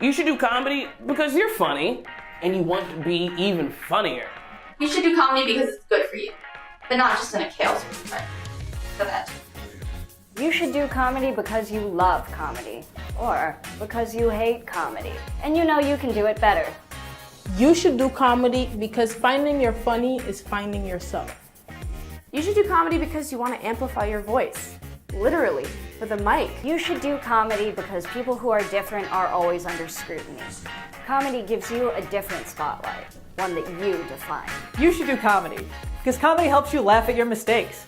You should do comedy because you're funny and you want to be even funnier. You should do comedy because it's good for you, but not just in a chaos way. For that. You should do comedy because you love comedy, or because you hate comedy, and you know you can do it better. You should do comedy because finding your funny is finding yourself. You should do comedy because you want to amplify your voice, literally, with a mic. You should do comedy because people who are different are always under scrutiny. Comedy gives you a different spotlight, one that you define. You should do comedy because comedy helps you laugh at your mistakes.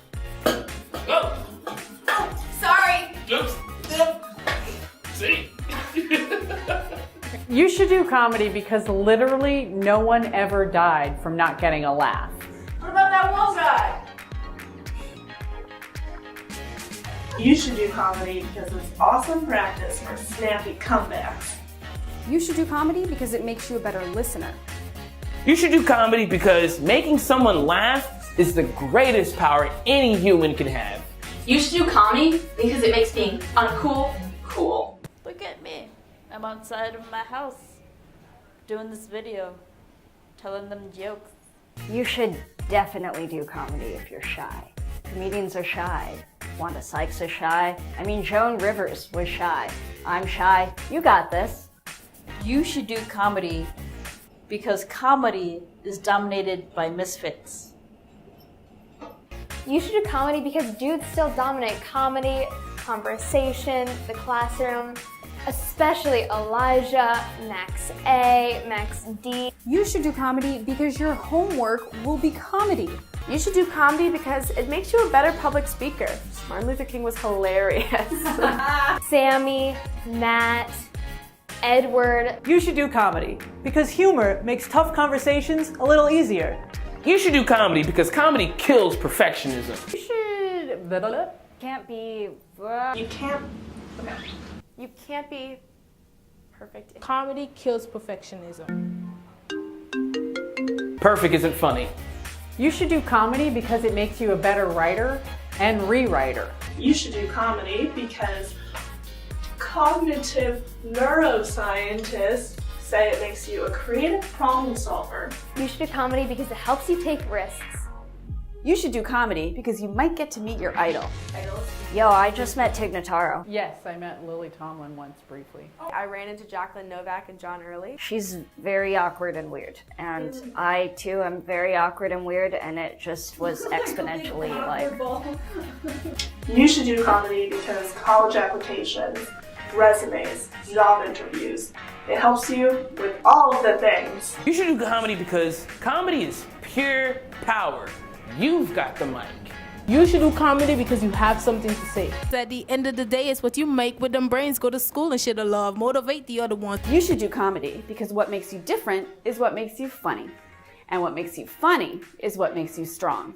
Sorry! Oops. See? You should do comedy because literally no one ever died from not getting a laugh. What about that one guy? You should do comedy because it's awesome practice for snappy comebacks. You should do comedy because it makes you a better listener. You should do comedy because making someone laugh is the greatest power any human can have. You should do comedy because it makes being uncool cool. Look at me. I'm outside of my house doing this video, telling them jokes. You should definitely do comedy if you're shy. Comedians are shy. Wanda Sykes is shy. I mean, Joan Rivers was shy. I'm shy. You got this. You should do comedy because comedy is dominated by misfits. You should do comedy because dudes still dominate comedy, conversation, the classroom, especially Elijah, Max A, Max D. You should do comedy because your homework will be comedy. You should do comedy because it makes you a better public speaker. Martin Luther King was hilarious. Sammy, Matt, Edward. You should do comedy because humor makes tough conversations a little easier. You should do comedy because comedy kills perfectionism. You should... Can't be... You can't... You can't be perfect. Comedy kills perfectionism. Perfect isn't funny. You should do comedy because it makes you a better writer and rewriter. You should do comedy because cognitive neuroscientists say it makes you a creative problem solver. You should do comedy because it helps you take risks. You should do comedy because you might get to meet your idol. Yo, I just met Tig Notaro. Yes, I met Lily Tomlin once briefly. I ran into Jacqueline Novak and John Early. She's very awkward and weird. And I, too, am very awkward and weird, and it just was exponentially, like... You should do comedy because college applications, resumes, job interviews, it helps you with all of the things. You should do comedy because comedy is pure power. You've got the mic. You should do comedy because you have something to say. At the end of the day, it's what you make with them brains. Go to school and shit, love. Motivate the other ones. You should do comedy because what makes you different is what makes you funny. And what makes you funny is what makes you strong.